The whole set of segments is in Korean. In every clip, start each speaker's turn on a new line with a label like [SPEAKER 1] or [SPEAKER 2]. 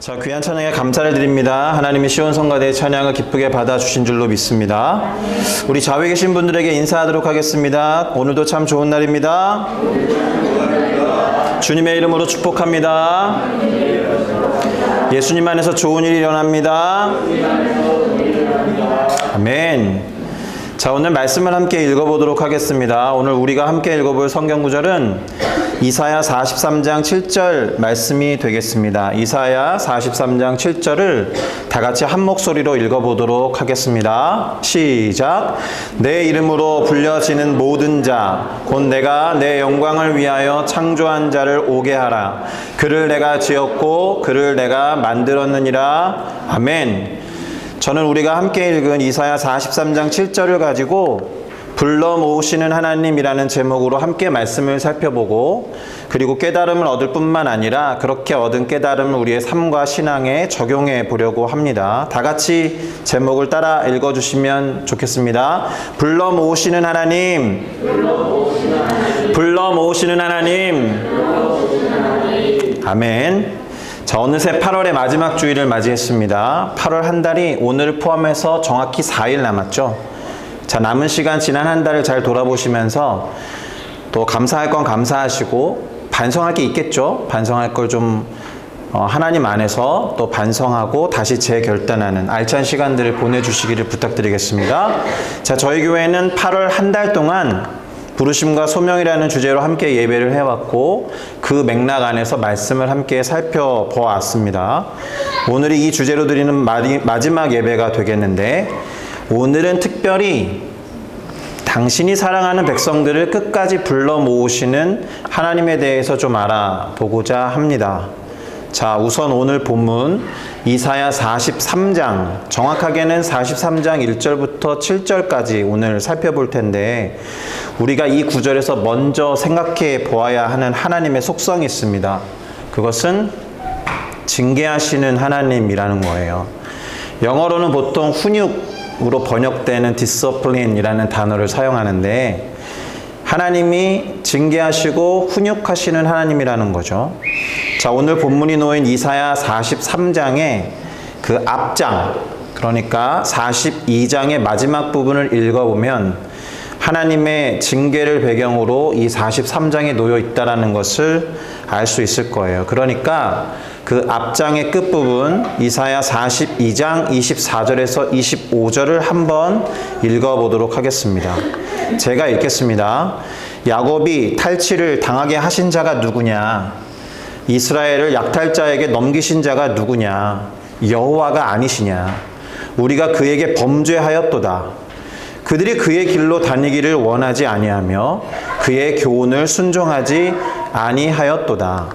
[SPEAKER 1] 자, 귀한 찬양에 감사를 드립니다. 하나님이 시온 성가대의 찬양을 기쁘게 받아주신 줄로 믿습니다. 우리 좌우에 계신 분들에게 인사하도록 하겠습니다. 오늘도 참 좋은 날입니다. 주님의 이름으로 축복합니다. 예수님 안에서 좋은 일이 일어납니다. 아멘. 자, 오늘 말씀을 함께 읽어보도록 하겠습니다. 오늘 우리가 함께 읽어볼 성경 구절은 이사야 43장 7절 말씀이 되겠습니다. 이사야 43장 7절을 다 같이 한 목소리로 읽어보도록 하겠습니다. 시작. 내 이름으로 불려지는 모든 자, 곧 내가 내 영광을 위하여 창조한 자를 오게 하라. 그를 내가 지었고 그를 내가 만들었느니라. 아멘. 저는 우리가 함께 읽은 이사야 43장 7절을 가지고 불러 모으시는 하나님이라는 제목으로 함께 말씀을 살펴보고, 그리고 깨달음을 얻을 뿐만 아니라 그렇게 얻은 깨달음을 우리의 삶과 신앙에 적용해 보려고 합니다. 다 같이 제목을 따라 읽어주시면 좋겠습니다. 불러 모으시는 하나님, 불러 모으시는 하나님. 아멘. 자, 어느새 8월의 마지막 주일을 맞이했습니다. 8월 한 달이 오늘을 포함해서 정확히 4일 남았죠. 자, 남은 시간 지난 한 달을 잘 돌아보시면서 또 감사할 건 감사하시고 반성할 게 있겠죠. 반성할 걸 좀 하나님 안에서 또 반성하고 다시 재결단하는 알찬 시간들을 보내주시기를 부탁드리겠습니다. 자, 저희 교회는 8월 한 달 동안 부르심과 소명이라는 주제로 함께 예배를 해왔고, 그 맥락 안에서 말씀을 함께 살펴보았습니다. 오늘이 이 주제로 드리는 마지막 예배가 되겠는데, 오늘은 특별히 당신이 사랑하는 백성들을 끝까지 불러 모으시는 하나님에 대해서 좀 알아보고자 합니다. 자, 우선 오늘 본문 이사야 43장, 정확하게는 43장 1절부터 7절까지 오늘 살펴볼 텐데, 우리가 이 구절에서 먼저 생각해 보아야 하는 하나님의 속성이 있습니다. 그것은 징계하시는 하나님이라는 거예요. 영어로는 보통 훈육으로 번역되는 discipline이라는 단어를 사용하는데, 하나님이 징계하시고 훈육하시는 하나님이라는 거죠. 자, 오늘 본문이 놓인 이사야 43장의 그 앞장, 그러니까 42장의 마지막 부분을 읽어보면 하나님의 징계를 배경으로 이 43장에 놓여 있다는 것을 알 수 있을 거예요. 그러니까 그 앞장의 끝부분 이사야 42장 24절에서 25절을 한번 읽어보도록 하겠습니다. 제가 읽겠습니다. 야곱이 탈취를 당하게 하신 자가 누구냐? 이스라엘을 약탈자에게 넘기신 자가 누구냐? 여호와가 아니시냐? 우리가 그에게 범죄하였도다. 그들이 그의 길로 다니기를 원하지 아니하며 그의 교훈을 순종하지 아니하였도다.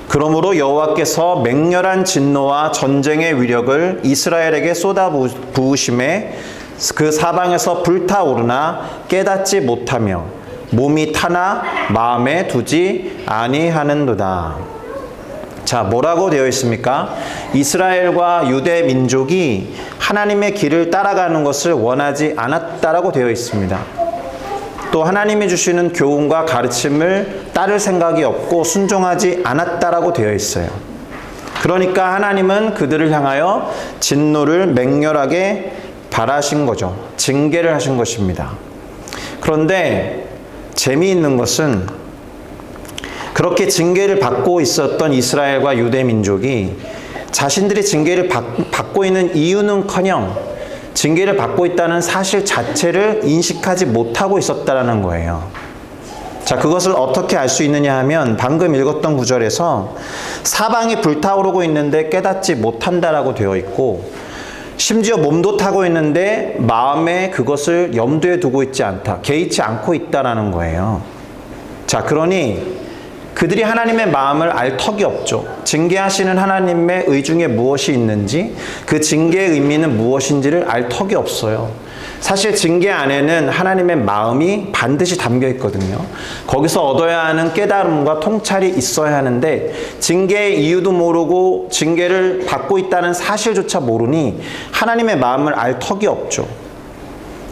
[SPEAKER 1] 그러므로 여호와께서 맹렬한 진노와 전쟁의 위력을 이스라엘에게 쏟아 부으심에 그 사방에서 불타오르나 깨닫지 못하며 몸이 타나 마음에 두지 아니하는도다. 자, 뭐라고 되어 있습니까? 이스라엘과 유대 민족이 하나님의 길을 따라가는 것을 원하지 않았다라고 되어 있습니다. 또 하나님이 주시는 교훈과 가르침을 따를 생각이 없고 순종하지 않았다라고 되어 있어요. 그러니까 하나님은 그들을 향하여 진노를 맹렬하게 발하신 거죠. 징계를 하신 것입니다. 그런데 재미있는 것은 그렇게 징계를 받고 있었던 이스라엘과 유대 민족이 자신들이 징계를 받고 있는 이유는커녕 징계를 받고 있다는 사실 자체를 인식하지 못하고 있었다는 거예요. 자, 그것을 어떻게 알 수 있느냐 하면 방금 읽었던 구절에서 사방이 불타오르고 있는데 깨닫지 못한다라고 되어 있고, 심지어 몸도 타고 있는데 마음에 그것을 염두에 두고 있지 않다, 개의치 않고 있다라는 거예요. 자, 그러니 그들이 하나님의 마음을 알 턱이 없죠. 징계하시는 하나님의 의중에 무엇이 있는지, 그 징계의 의미는 무엇인지를 알 턱이 없어요. 사실 징계 안에는 하나님의 마음이 반드시 담겨 있거든요. 거기서 얻어야 하는 깨달음과 통찰이 있어야 하는데, 징계의 이유도 모르고 징계를 받고 있다는 사실조차 모르니 하나님의 마음을 알 턱이 없죠.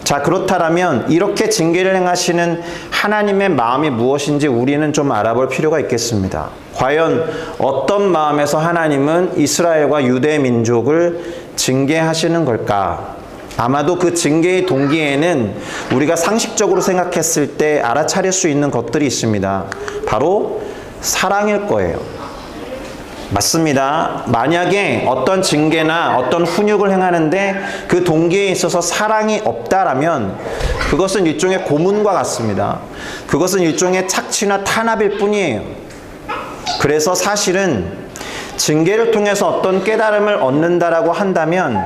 [SPEAKER 1] 자, 그렇다면 이렇게 징계를 행하시는 하나님의 마음이 무엇인지 우리는 좀 알아볼 필요가 있겠습니다. 과연 어떤 마음에서 하나님은 이스라엘과 유대 민족을 징계하시는 걸까? 아마도 그 징계의 동기에는 우리가 상식적으로 생각했을 때 알아차릴 수 있는 것들이 있습니다. 바로 사랑일 거예요. 맞습니다. 만약에 어떤 징계나 어떤 훈육을 행하는데 그 동기에 있어서 사랑이 없다라면 그것은 일종의 고문과 같습니다. 그것은 일종의 착취나 탄압일 뿐이에요. 그래서 사실은 징계를 통해서 어떤 깨달음을 얻는다라고 한다면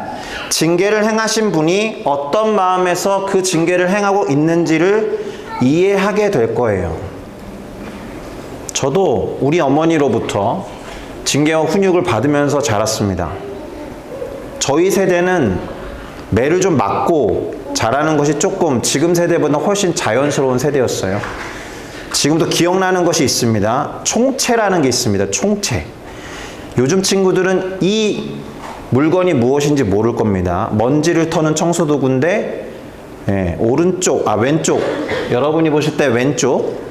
[SPEAKER 1] 징계를 행하신 분이 어떤 마음에서 그 징계를 행하고 있는지를 이해하게 될 거예요. 저도 우리 어머니로부터 징계와 훈육을 받으면서 자랐습니다. 저희 세대는 매를 좀 맞고 자라는 것이 조금 지금 세대보다 훨씬 자연스러운 세대였어요. 지금도 기억나는 것이 있습니다. 총채라는 게 있습니다. 총채. 요즘 친구들은 이 물건이 무엇인지 모를 겁니다. 먼지를 터는 청소도구인데 왼쪽 여러분이 보실 때 왼쪽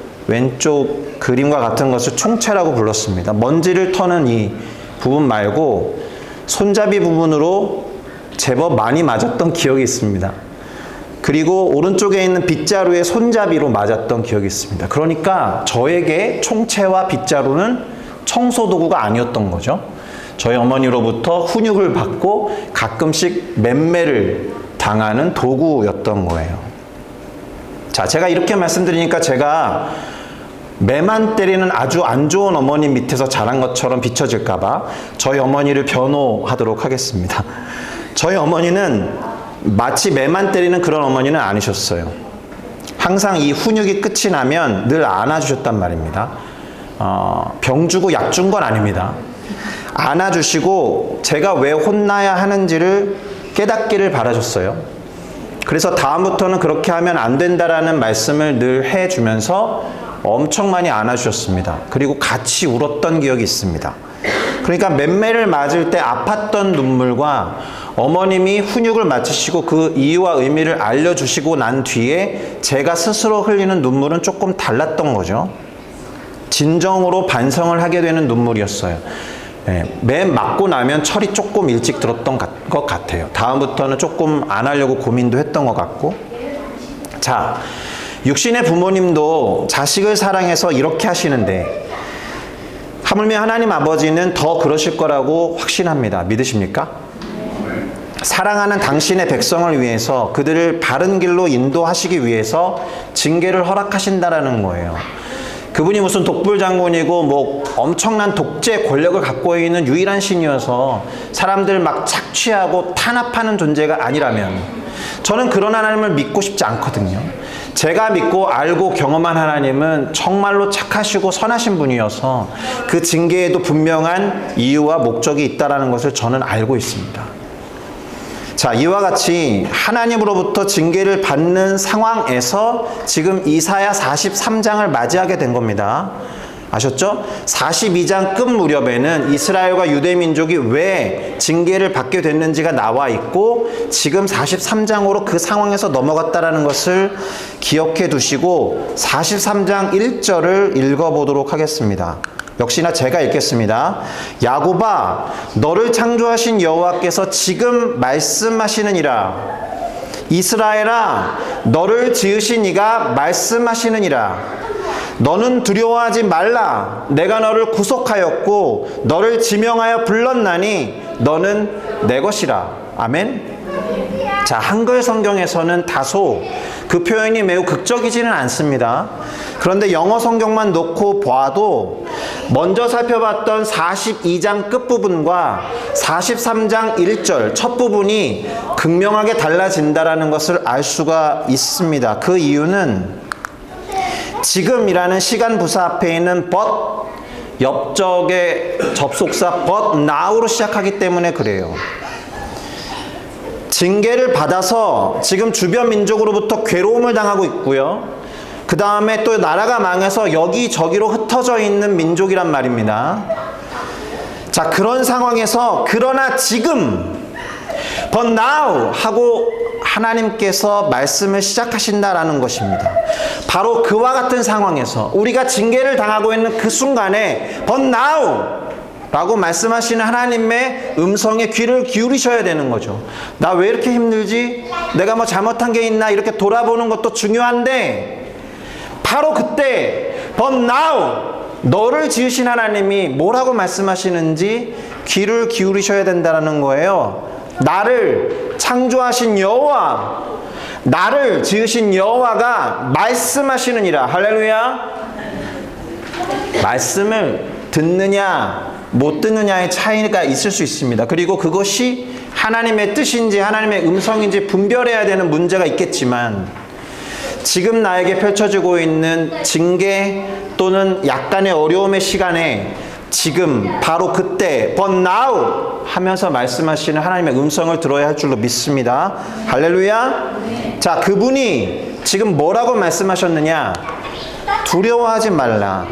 [SPEAKER 1] 그림과 같은 것을 총채라고 불렀습니다. 먼지를 터는 이 부분 말고 손잡이 부분으로 제법 많이 맞았던 기억이 있습니다. 그리고 오른쪽에 있는 빗자루의 손잡이로 맞았던 기억이 있습니다. 그러니까 저에게 총채와 빗자루는 청소도구가 아니었던 거죠. 저희 어머니로부터 훈육을 받고 가끔씩 맴매를 당하는 도구였던 거예요. 자, 제가 이렇게 말씀드리니까 제가 매만 때리는 아주 안 좋은 어머니 밑에서 자란 것처럼 비춰질까봐 저희 어머니를 변호하도록 하겠습니다. 저희 어머니는 마치 매만 때리는 그런 어머니는 아니셨어요. 항상 이 훈육이 끝이 나면 늘 안아주셨단 말입니다. 병 주고 약 준 건 아닙니다. 안아주시고 제가 왜 혼나야 하는지를 깨닫기를 바라셨어요. 그래서 다음부터는 그렇게 하면 안 된다라는 말씀을 늘 해주면서 엄청 많이 안아주셨습니다. 그리고 같이 울었던 기억이 있습니다. 그러니까 맴매를 맞을 때 아팠던 눈물과 어머님이 훈육을 마치시고 그 이유와 의미를 알려주시고 난 뒤에 제가 스스로 흘리는 눈물은 조금 달랐던 거죠. 진정으로 반성을 하게 되는 눈물이었어요. 매 맞고 나면 철이 조금 일찍 들었던 것 같아요. 다음부터는 조금 안 하려고 고민도 했던 것 같고. 자, 육신의 부모님도 자식을 사랑해서 이렇게 하시는데 하물며 하나님 아버지는 더 그러실 거라고 확신합니다. 믿으십니까? 사랑하는 당신의 백성을 위해서 그들을 바른 길로 인도하시기 위해서 징계를 허락하신다라는 거예요. 그분이 무슨 독불장군이고 뭐 엄청난 독재 권력을 갖고 있는 유일한 신이어서 사람들 막 착취하고 탄압하는 존재가 아니라면 저는 그런 하나님을 믿고 싶지 않거든요. 제가 믿고 알고 경험한 하나님은 정말로 착하시고 선하신 분이어서 그 징계에도 분명한 이유와 목적이 있다는 것을 저는 알고 있습니다. 자, 이와 같이 하나님으로부터 징계를 받는 상황에서 지금 이사야 43장을 맞이하게 된 겁니다. 아셨죠? 42장 끝 무렵에는 이스라엘과 유대 민족이 왜 징계를 받게 됐는지가 나와 있고 지금 43장으로 그 상황에서 넘어갔다라는 것을 기억해 두시고 43장 1절을 읽어보도록 하겠습니다. 역시나 제가 읽겠습니다. 야곱아, 너를 창조하신 여호와께서 지금 말씀하시느니라. 이스라엘아, 너를 지으신 이가 말씀하시느니라. 너는 두려워하지 말라. 내가 너를 구속하였고 너를 지명하여 불렀나니 너는 내 것이라. 아멘. 자, 한글 성경에서는 다소 그 표현이 매우 극적이지는 않습니다. 그런데 영어 성경만 놓고 봐도 먼저 살펴봤던 42장 끝부분과 43장 1절 첫 부분이 극명하게 달라진다라는 것을 알 수가 있습니다. 그 이유는 지금이라는 시간 부사 앞에 있는 but, 옆적의 접속사 but now로 시작하기 때문에 그래요. 징계를 받아서 지금 주변 민족으로부터 괴로움을 당하고 있고요. 그 다음에 또 나라가 망해서 여기저기로 흩어져 있는 민족이란 말입니다. 자, 그런 상황에서 그러나 지금 but now 하고 하나님께서 말씀을 시작하신다라는 것입니다. 바로 그와 같은 상황에서 우리가 징계를 당하고 있는 그 순간에 But now! 라고 말씀하시는 하나님의 음성에 귀를 기울이셔야 되는 거죠. 나 왜 이렇게 힘들지? 내가 뭐 잘못한 게 있나? 이렇게 돌아보는 것도 중요한데 바로 그때 But now! 너를 지으신 하나님이 뭐라고 말씀하시는지 귀를 기울이셔야 된다는 거예요. 나를 창조하신 여호와, 나를 지으신 여호와가 말씀하시느니라. 할렐루야. 말씀을 듣느냐 못 듣느냐의 차이가 있을 수 있습니다. 그리고 그것이 하나님의 뜻인지 하나님의 음성인지 분별해야 되는 문제가 있겠지만 지금 나에게 펼쳐지고 있는 징계 또는 약간의 어려움의 시간에 지금 바로 그때 But now 하면서 말씀하시는 하나님의 음성을 들어야 할 줄로 믿습니다. 할렐루야. 자, 그분이 지금 뭐라고 말씀하셨느냐? 두려워하지 말라.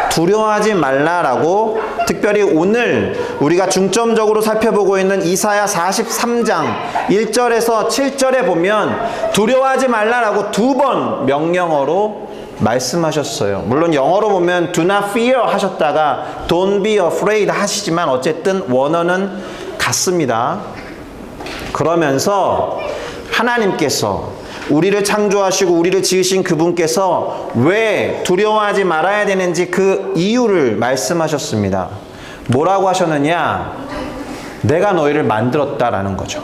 [SPEAKER 1] 두려워하지 말라라고 특별히 오늘 우리가 중점적으로 살펴보고 있는 이사야 43장 1절에서 7절에 보면 두려워하지 말라라고 2번 명령어로 말씀하셨어요. 물론 영어로 보면 do not fear 하셨다가 don't be afraid 하시지만 어쨌든 원어는 같습니다. 그러면서 하나님께서 우리를 창조하시고 우리를 지으신 그분께서 왜 두려워하지 말아야 되는지 그 이유를 말씀하셨습니다. 뭐라고 하셨느냐? 내가 너희를 만들었다라는 거죠.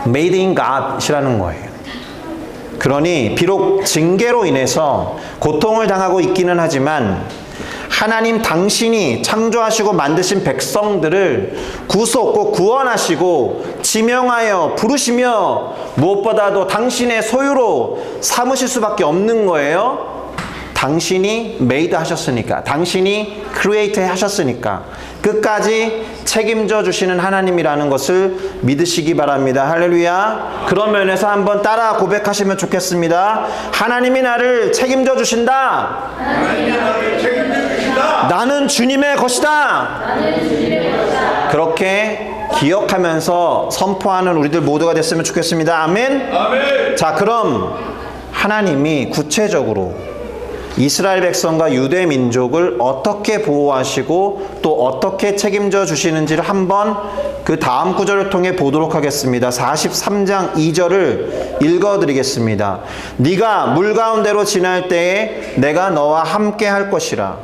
[SPEAKER 1] Made in God이라는 거예요. 그러니 비록 징계로 인해서 고통을 당하고 있기는 하지만 하나님 당신이 창조하시고 만드신 백성들을 구속고 구원하시고 지명하여 부르시며 무엇보다도 당신의 소유로 삼으실 수밖에 없는 거예요. 당신이 made 하셨으니까, 당신이 create 하셨으니까 끝까지 책임져 주시는 하나님이라는 것을 믿으시기 바랍니다. 할렐루야. 그런 면에서 한번 따라 고백하시면 좋겠습니다. 하나님이 나를 책임져 주신다. 나는 주님의 것이다. 그렇게 기억하면서 선포하는 우리들 모두가 됐으면 좋겠습니다. 아멘. 아멘. 자, 그럼 하나님이 구체적으로 이스라엘 백성과 유대 민족을 어떻게 보호하시고 또 어떻게 책임져 주시는지를 한번 그 다음 구절을 통해 보도록 하겠습니다. 43장 2절을 읽어드리겠습니다. 네가 물 가운데로 지날 때에 내가 너와 함께 할 것이라.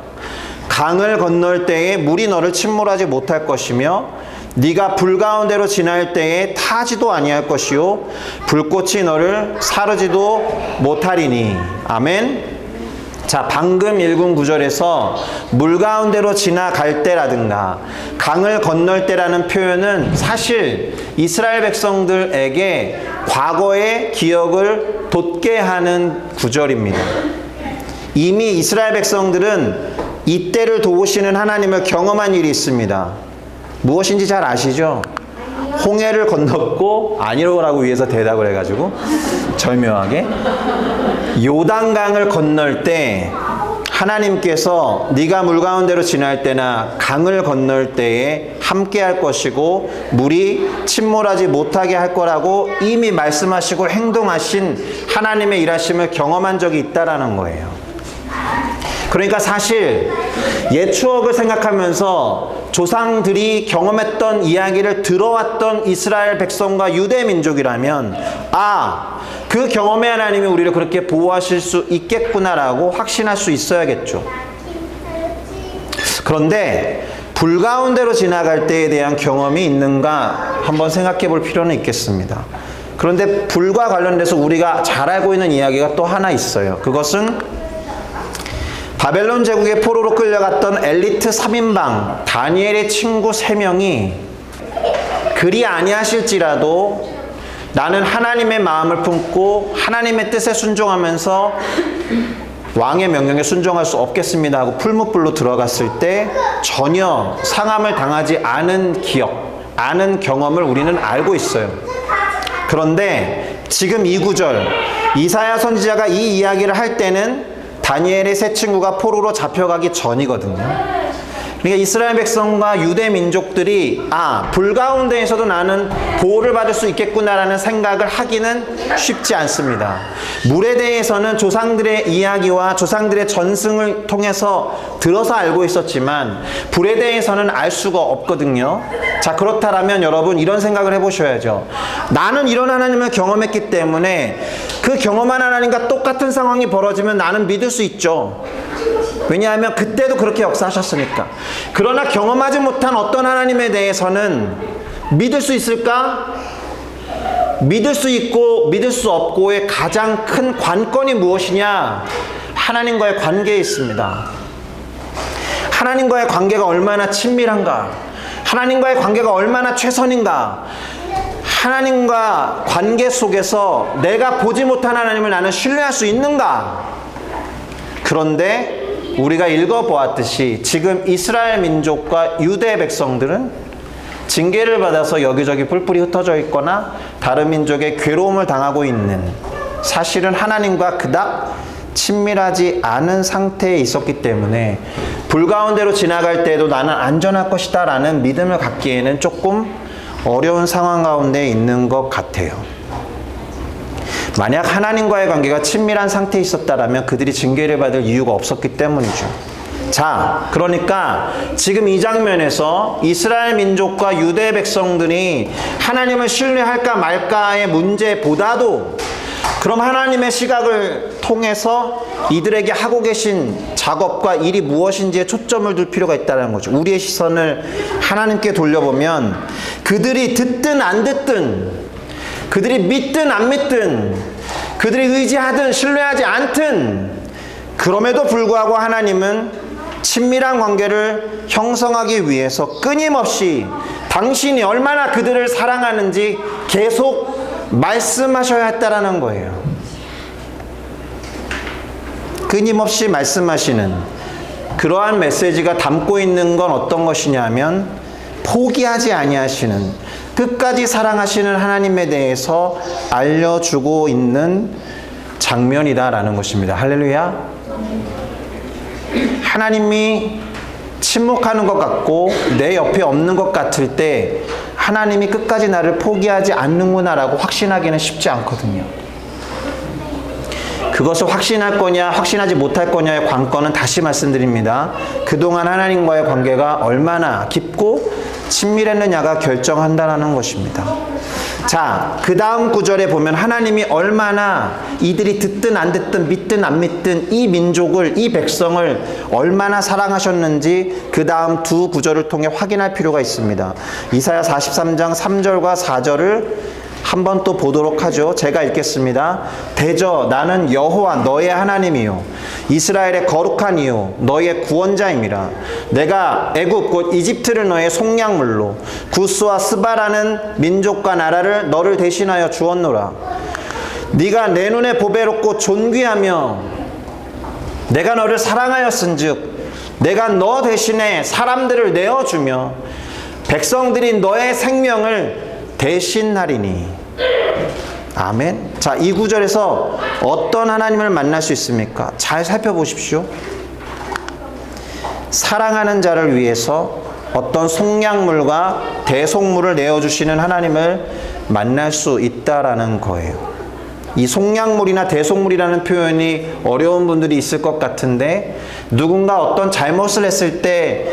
[SPEAKER 1] 강을 건널 때에 물이 너를 침몰하지 못할 것이며 네가 불 가운데로 지날 때에 타지도 아니할 것이요 불꽃이 너를 사르지도 못하리니. 아멘. 자, 방금 읽은 구절에서 물 가운데로 지나갈 때라든가 강을 건널 때라는 표현은 사실 이스라엘 백성들에게 과거의 기억을 돋게 하는 구절입니다. 이미 이스라엘 백성들은 이때를 도우시는 하나님을 경험한 일이 있습니다. 무엇인지 잘 아시죠? 홍해를 건넜고 아니로라고 위해서 대답을 해가지고 절묘하게 요단강을 건널 때 하나님께서 네가 물 가운데로 지날 때나 강을 건널 때에 함께 할 것이고 물이 침몰하지 못하게 할 거라고 이미 말씀하시고 행동하신 하나님의 일하심을 경험한 적이 있다라는 거예요. 그러니까 사실 옛 추억을 생각하면서 조상들이 경험했던 이야기를 들어왔던 이스라엘 백성과 유대 민족이라면 그 경험의 하나님이 우리를 그렇게 보호하실 수 있겠구나라고 확신할 수 있어야겠죠. 그런데 불 가운데로 지나갈 때에 대한 경험이 있는가 한번 생각해 볼 필요는 있겠습니다. 그런데 불과 관련돼서 우리가 잘 알고 있는 이야기가 또 하나 있어요. 그것은 바벨론 제국의 포로로 끌려갔던 엘리트 3인방 다니엘의 친구 3명이 그리 아니하실지라도 나는 하나님의 마음을 품고 하나님의 뜻에 순종하면서 왕의 명령에 순종할 수 없겠습니다 하고 풀무불로 들어갔을 때 전혀 상함을 당하지 않은 기억, 아는 경험을 우리는 알고 있어요. 그런데 지금 이 구절 이사야 선지자가 이 이야기를 할 때는 다니엘의 세 친구가 포로로 잡혀가기 전이거든요. 그러니까 이스라엘 백성과 유대 민족들이 불 가운데에서도 나는 보호를 받을 수 있겠구나라는 생각을 하기는 쉽지 않습니다. 물에 대해서는 조상들의 이야기와 조상들의 전승을 통해서 들어서 알고 있었지만 불에 대해서는 알 수가 없거든요. 자, 그렇다면 여러분 이런 생각을 해보셔야죠. 나는 이런 하나님을 경험했기 때문에 그 경험한 하나님과 똑같은 상황이 벌어지면 나는 믿을 수 있죠. 왜냐하면 그때도 그렇게 역사하셨으니까. 그러나 경험하지 못한 어떤 하나님에 대해서는 믿을 수 있을까? 믿을 수 있고 믿을 수 없고의 가장 큰 관건이 무엇이냐? 하나님과의 관계에 있습니다. 하나님과의 관계가 얼마나 친밀한가? 하나님과의 관계가 얼마나 최선인가? 하나님과 관계 속에서 내가 보지 못한 하나님을 나는 신뢰할 수 있는가? 그런데 우리가 읽어보았듯이 지금 이스라엘 민족과 유대 백성들은 징계를 받아서 여기저기 뿔뿔이 흩어져 있거나 다른 민족의 괴로움을 당하고 있는, 사실은 하나님과 그닥 친밀하지 않은 상태에 있었기 때문에 불 가운데로 지나갈 때에도 나는 안전할 것이다 라는 믿음을 갖기에는 조금 어려운 상황 가운데 있는 것 같아요. 만약 하나님과의 관계가 친밀한 상태에 있었다면 그들이 징계를 받을 이유가 없었기 때문이죠. 자, 그러니까 지금 이 장면에서 이스라엘 민족과 유대 백성들이 하나님을 신뢰할까 말까의 문제보다도 그럼 하나님의 시각을 통해서 이들에게 하고 계신 작업과 일이 무엇인지에 초점을 둘 필요가 있다는 거죠. 우리의 시선을 하나님께 돌려보면 그들이 듣든 안 듣든, 그들이 믿든 안 믿든, 그들이 의지하든 신뢰하지 않든, 그럼에도 불구하고 하나님은 친밀한 관계를 형성하기 위해서 끊임없이 당신이 얼마나 그들을 사랑하는지 계속 말씀하셔야 했다라는 거예요. 끊임없이 말씀하시는 그러한 메시지가 담고 있는 건 어떤 것이냐면 포기하지 아니하시는, 끝까지 사랑하시는 하나님에 대해서 알려주고 있는 장면이다라는 것입니다. 할렐루야. 하나님이 침묵하는 것 같고 내 옆에 없는 것 같을 때 하나님이 끝까지 나를 포기하지 않는구나라고 확신하기는 쉽지 않거든요. 그것을 확신할 거냐 확신하지 못할 거냐의 관건은 다시 말씀드립니다. 그동안 하나님과의 관계가 얼마나 깊고 친밀했느냐가 결정한다는 것입니다. 자, 그 다음 구절에 보면 하나님이 얼마나 이들이 듣든 안 듣든 믿든 안 믿든 이 민족을, 이 백성을 얼마나 사랑하셨는지 그 다음 두 구절을 통해 확인할 필요가 있습니다. 이사야 43장 3절과 4절을 한번 또 보도록 하죠. 제가 읽겠습니다. 대저 나는 여호와 너의 하나님이요 이스라엘의 거룩한 이요 너의 구원자임이라. 내가 애굽 곧 이집트를 너의 속량물로 구스와 스바라는 민족과 나라를 너를 대신하여 주었노라. 네가 내 눈에 보배롭고 존귀하며 내가 너를 사랑하였은즉 내가 너 대신에 사람들을 내어주며 백성들이 너의 생명을 대신하리니. 아멘. 자, 이 구절에서 어떤 하나님을 만날 수 있습니까? 잘 살펴보십시오. 사랑하는 자를 위해서 어떤 속량물과 대속물을 내어주시는 하나님을 만날 수 있다라는 거예요. 이 속량물이나 대속물이라는 표현이 어려운 분들이 있을 것 같은데, 누군가 어떤 잘못을 했을 때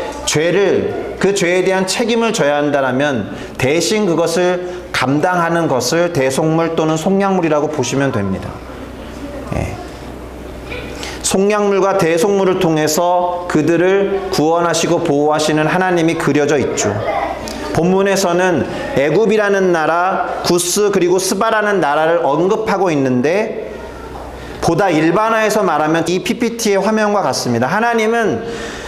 [SPEAKER 1] 그 죄에 대한 책임을 져야 한다면 대신 그것을 감당하는 것을 대속물 또는 속량물이라고 보시면 됩니다. 예. 속량물과 대속물을 통해서 그들을 구원하시고 보호하시는 하나님이 그려져 있죠. 본문에서는 애굽이라는 나라, 구스 그리고 스바라는 나라를 언급하고 있는데 보다 일반화해서 말하면 이 PPT의 화면과 같습니다. 하나님은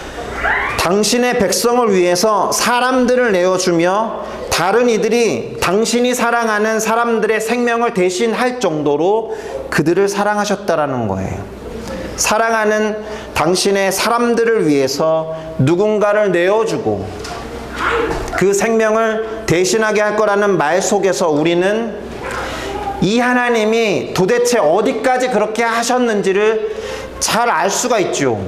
[SPEAKER 1] 당신의 백성을 위해서 사람들을 내어주며 다른 이들이 당신이 사랑하는 사람들의 생명을 대신할 정도로 그들을 사랑하셨다라는 거예요. 사랑하는 당신의 사람들을 위해서 누군가를 내어주고 그 생명을 대신하게 할 거라는 말 속에서 우리는 이 하나님이 도대체 어디까지 그렇게 하셨는지를 잘 알 수가 있죠.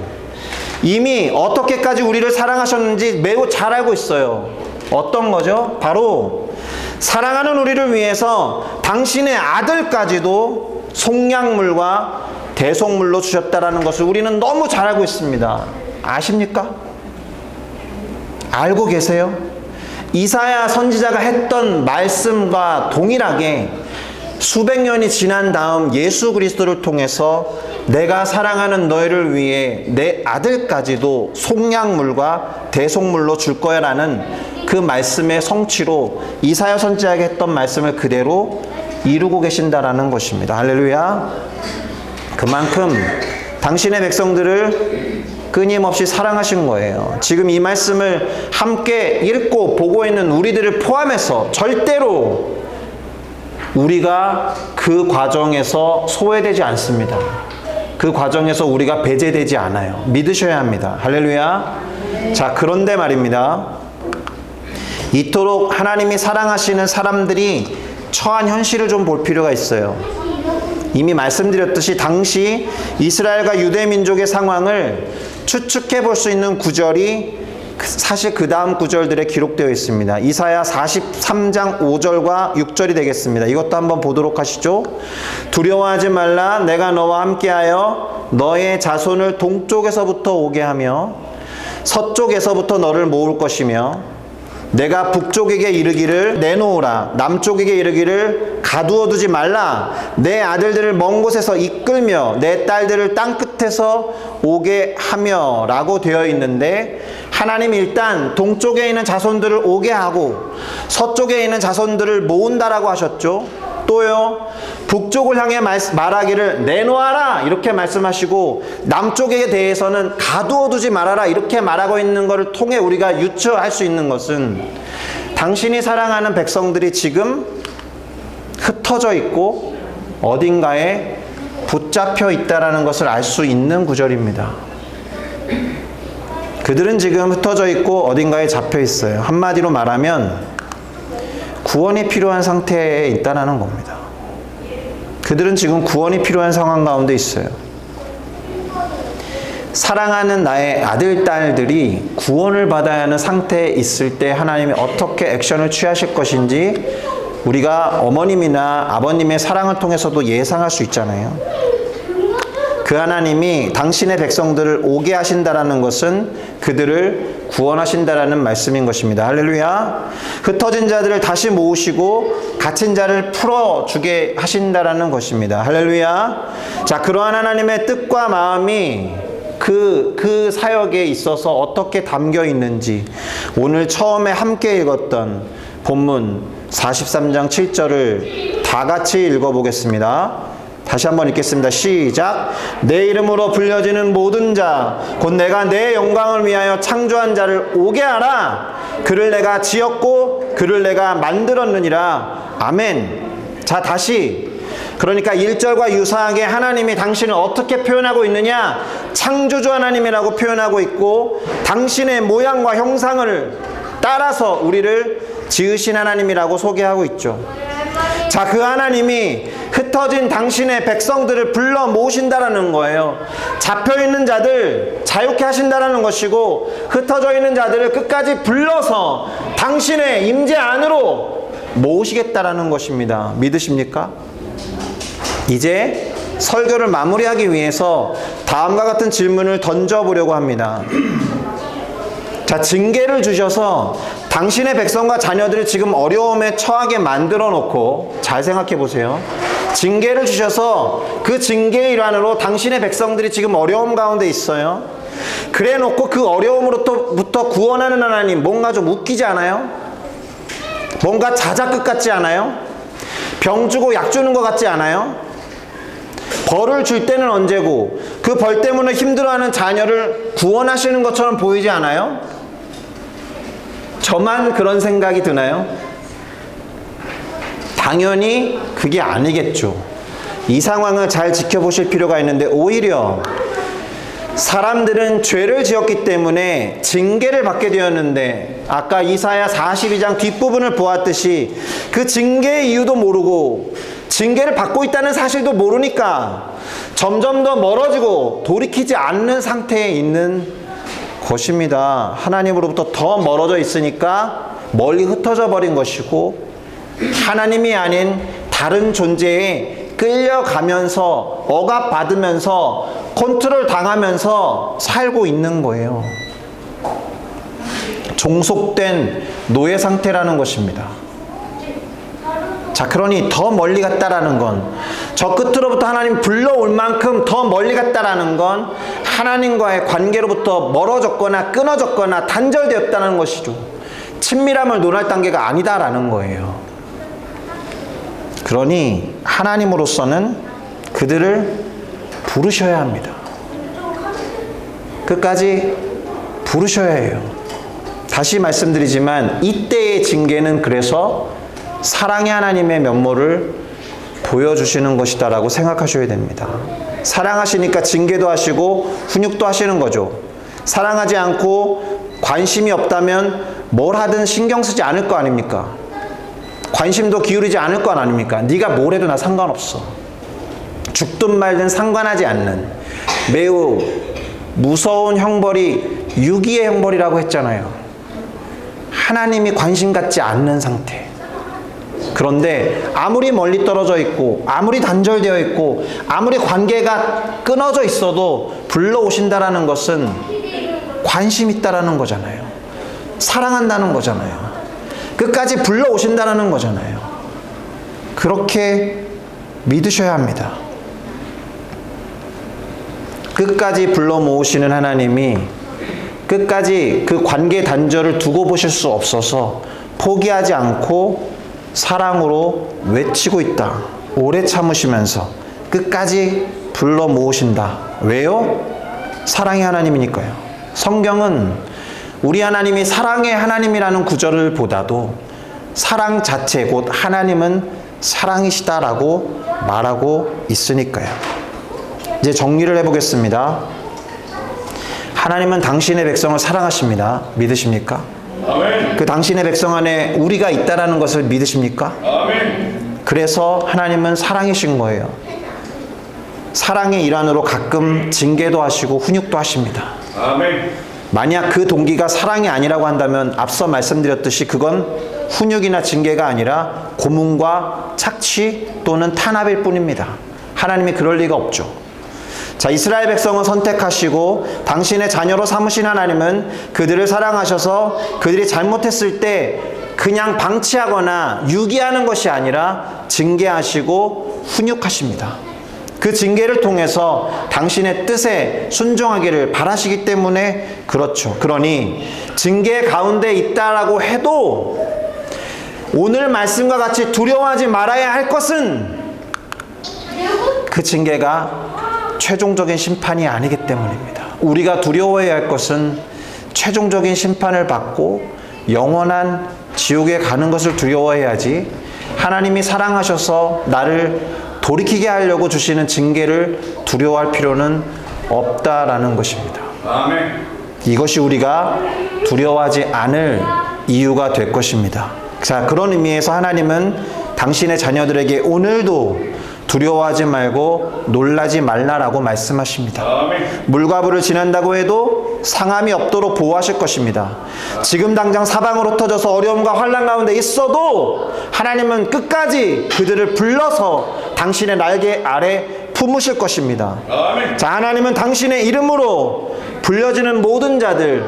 [SPEAKER 1] 이미 어떻게까지 우리를 사랑하셨는지 매우 잘 알고 있어요. 어떤 거죠? 바로 사랑하는 우리를 위해서 당신의 아들까지도 속량물과 대속물로 주셨다라는 것을 우리는 너무 잘 알고 있습니다. 아십니까? 알고 계세요? 이사야 선지자가 했던 말씀과 동일하게 수백 년이 지난 다음 예수 그리스도를 통해서 내가 사랑하는 너희를 위해 내 아들까지도 속량물과 대속물로 줄 거야 라는 그 말씀의 성취로 이사야 선지자가 했던 말씀을 그대로 이루고 계신다라는 것입니다. 할렐루야. 그만큼 당신의 백성들을 끊임없이 사랑하신 거예요. 지금 이 말씀을 함께 읽고 보고 있는 우리들을 포함해서 절대로 우리가 그 과정에서 소외되지 않습니다. 그 과정에서 우리가 배제되지 않아요. 믿으셔야 합니다. 할렐루야. 자, 그런데 말입니다. 이토록 하나님이 사랑하시는 사람들이 처한 현실을 좀 볼 필요가 있어요. 이미 말씀드렸듯이 당시 이스라엘과 유대 민족의 상황을 추측해 볼 수 있는 구절이 사실 그 다음 구절들에 기록되어 있습니다. 이사야 43장 5절과 6절이 되겠습니다. 이것도 한번 보도록 하시죠. 두려워하지 말라. 내가 너와 함께하여 너의 자손을 동쪽에서부터 오게 하며 서쪽에서부터 너를 모을 것이며 내가 북쪽에게 이르기를 내놓으라. 남쪽에게 이르기를 가두어두지 말라. 내 아들들을 먼 곳에서 이끌며 내 딸들을 땅끝에서 오게 하며 라고 되어 있는데, 하나님이 일단 동쪽에 있는 자손들을 오게 하고 서쪽에 있는 자손들을 모은다라고 하셨죠. 또요, 북쪽을 향해 말하기를 내놓아라 이렇게 말씀하시고, 남쪽에 대해서는 가두어두지 말아라 이렇게 말하고 있는 것을 통해 우리가 유추할 수 있는 것은 당신이 사랑하는 백성들이 지금 흩어져 있고 어딘가에 붙잡혀 있다라는 것을 알 수 있는 구절입니다. 그들은 지금 흩어져 있고 어딘가에 잡혀 있어요. 한마디로 말하면 구원이 필요한 상태에 있다는 겁니다. 그들은 지금 구원이 필요한 상황 가운데 있어요. 사랑하는 나의 아들, 딸들이 구원을 받아야 하는 상태에 있을 때 하나님이 어떻게 액션을 취하실 것인지 우리가 어머님이나 아버님의 사랑을 통해서도 예상할 수 있잖아요. 그 하나님이 당신의 백성들을 오게 하신다라는 것은 그들을 구원하신다라는 말씀인 것입니다. 할렐루야. 흩어진 자들을 다시 모으시고 갇힌 자를 풀어주게 하신다라는 것입니다. 할렐루야. 자, 그러한 하나님의 뜻과 마음이 그 사역에 있어서 어떻게 담겨 있는지 오늘 처음에 함께 읽었던 본문 43장 7절을 다 같이 읽어보겠습니다. 다시 한번 읽겠습니다. 시작. 내 이름으로 불려지는 모든 자 곧 내가 내 영광을 위하여 창조한 자를 오게 하라. 그를 내가 지었고 그를 내가 만들었느니라. 아멘. 자, 다시. 그러니까 1절과 유사하게 하나님이 당신을 어떻게 표현하고 있느냐? 창조주 하나님이라고 표현하고 있고, 당신의 모양과 형상을 따라서 우리를 지으신 하나님이라고 소개하고 있죠. 자, 그 하나님이 흩어진 당신의 백성들을 불러 모으신다라는 거예요. 잡혀있는 자들 자유케 하신다라는 것이고, 흩어져 있는 자들을 끝까지 불러서 당신의 임재 안으로 모으시겠다라는 것입니다. 믿으십니까? 이제 설교를 마무리하기 위해서 다음과 같은 질문을 던져보려고 합니다. 자, 징계를 주셔서 당신의 백성과 자녀들을 지금 어려움에 처하게 만들어 놓고, 잘 생각해 보세요. 징계를 주셔서 그 징계의 일환으로 당신의 백성들이 지금 어려움 가운데 있어요. 그래 놓고 그 어려움으로부터 구원하는 하나님, 뭔가 좀 웃기지 않아요? 뭔가 자작극 같지 않아요? 병 주고 약 주는 것 같지 않아요? 벌을 줄 때는 언제고 그 벌 때문에 힘들어하는 자녀를 구원하시는 것처럼 보이지 않아요? 저만 그런 생각이 드나요? 당연히 그게 아니겠죠. 이 상황을 잘 지켜보실 필요가 있는데, 오히려 사람들은 죄를 지었기 때문에 징계를 받게 되었는데, 아까 이사야 42장 뒷부분을 보았듯이 그 징계의 이유도 모르고 징계를 받고 있다는 사실도 모르니까 점점 더 멀어지고 돌이키지 않는 상태에 있는 것입니다. 하나님으로부터 더 멀어져 있으니까 멀리 흩어져 버린 것이고, 하나님이 아닌 다른 존재에 끌려가면서 억압받으면서 컨트롤 당하면서 살고 있는 거예요. 종속된 노예 상태라는 것입니다. 자, 그러니 더 멀리 갔다라는 건, 저 끝으로부터 하나님 불러올 만큼 더 멀리 갔다라는 건 하나님과의 관계로부터 멀어졌거나 끊어졌거나 단절되었다는 것이죠. 친밀함을 논할 단계가 아니다라는 거예요. 그러니 하나님으로서는 그들을 부르셔야 합니다. 끝까지 부르셔야 해요. 다시 말씀드리지만 이때의 징계는 그래서 사랑의 하나님의 면모를 보여주시는 것이다라고 생각하셔야 됩니다. 사랑하시니까 징계도 하시고 훈육도 하시는 거죠. 사랑하지 않고 관심이 없다면 뭘 하든 신경 쓰지 않을 거 아닙니까? 관심도 기울이지 않을 건 아닙니까? 네가 뭘 해도 나 상관없어. 죽든 말든 상관하지 않는 매우 무서운 형벌이 유기의 형벌이라고 했잖아요. 하나님이 관심 갖지 않는 상태. 그런데 아무리 멀리 떨어져 있고 아무리 단절되어 있고 아무리 관계가 끊어져 있어도 불러오신다라는 것은 관심 있다라는 거잖아요. 사랑한다는 거잖아요. 끝까지 불러오신다라는 거잖아요. 그렇게 믿으셔야 합니다. 끝까지 불러 모으시는 하나님이 끝까지 그 관계 단절을 두고 보실 수 없어서 포기하지 않고 사랑으로 외치고 있다. 오래 참으시면서 끝까지 불러 모으신다. 왜요? 사랑의 하나님이니까요. 성경은 우리 하나님이 사랑의 하나님이라는 구절을 보다도 사랑 자체 곧 하나님은 사랑이시다라고 말하고 있으니까요. 이제 정리를 해보겠습니다. 하나님은 당신의 백성을 사랑하십니다. 믿으십니까?
[SPEAKER 2] 아멘.
[SPEAKER 1] 그 당신의 백성 안에 우리가 있다라는 것을 믿으십니까?
[SPEAKER 2] 아멘.
[SPEAKER 1] 그래서 하나님은 사랑이신 거예요. 사랑의 일환으로 가끔 징계도 하시고 훈육도 하십니다.
[SPEAKER 2] 아멘.
[SPEAKER 1] 만약 그 동기가 사랑이 아니라고 한다면 앞서 말씀드렸듯이 그건 훈육이나 징계가 아니라 고문과 착취 또는 탄압일 뿐입니다. 하나님이 그럴 리가 없죠. 자, 이스라엘 백성을 선택하시고 당신의 자녀로 삼으신 하나님은 그들을 사랑하셔서 그들이 잘못했을 때 그냥 방치하거나 유기하는 것이 아니라 징계하시고 훈육하십니다. 그 징계를 통해서 당신의 뜻에 순종하기를 바라시기 때문에 그렇죠. 그러니 징계 가운데 있다라고 해도 오늘 말씀과 같이 두려워하지 말아야 할 것은 그 징계가 최종적인 심판이 아니기 때문입니다. 우리가 두려워해야 할 것은 최종적인 심판을 받고 영원한 지옥에 가는 것을 두려워해야지 하나님이 사랑하셔서 나를 돌이키게 하려고 주시는 징계를 두려워할 필요는 없다라는 것입니다.
[SPEAKER 2] 아멘.
[SPEAKER 1] 이것이 우리가 두려워하지 않을 이유가 될 것입니다. 자, 그런 의미에서 하나님은 당신의 자녀들에게 오늘도 두려워하지 말고 놀라지 말라라고 말씀하십니다.
[SPEAKER 2] 아멘.
[SPEAKER 1] 물과 불을 지난다고 해도 상함이 없도록 보호하실 것입니다. 지금 당장 사방으로 흩어져서 어려움과 환난 가운데 있어도 하나님은 끝까지 그들을 불러서 당신의 날개 아래 품으실 것입니다.
[SPEAKER 2] 아멘.
[SPEAKER 1] 자, 하나님은 당신의 이름으로 불려지는 모든 자들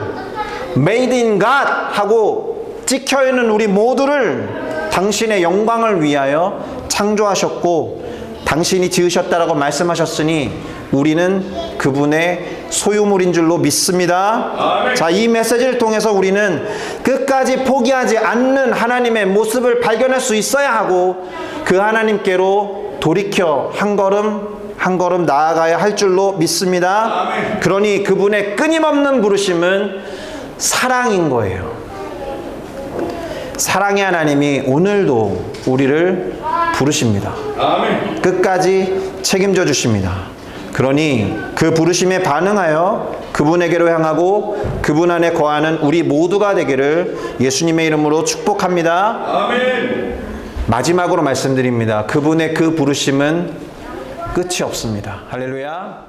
[SPEAKER 1] Made in God 하고 찍혀있는 우리 모두를 당신의 영광을 위하여 창조하셨고 당신이 지으셨다라고 말씀하셨으니 우리는 그분의 소유물인 줄로 믿습니다.
[SPEAKER 2] 아멘.
[SPEAKER 1] 자, 이 메시지를 통해서 우리는 끝까지 포기하지 않는 하나님의 모습을 발견할 수 있어야 하고 그 하나님께로 돌이켜 한 걸음 나아가야 할 줄로 믿습니다.
[SPEAKER 2] 아멘.
[SPEAKER 1] 그러니 그분의 끊임없는 부르심은 사랑인 거예요. 사랑의 하나님이 오늘도 우리를 부르십니다.
[SPEAKER 2] 아멘.
[SPEAKER 1] 끝까지 책임져 주십니다. 그러니 그 부르심에 반응하여 그분에게로 향하고 그분 안에 거하는 우리 모두가 되기를 예수님의 이름으로 축복합니다.
[SPEAKER 2] 아멘.
[SPEAKER 1] 마지막으로 말씀드립니다. 그분의 그 부르심은 끝이 없습니다. 할렐루야.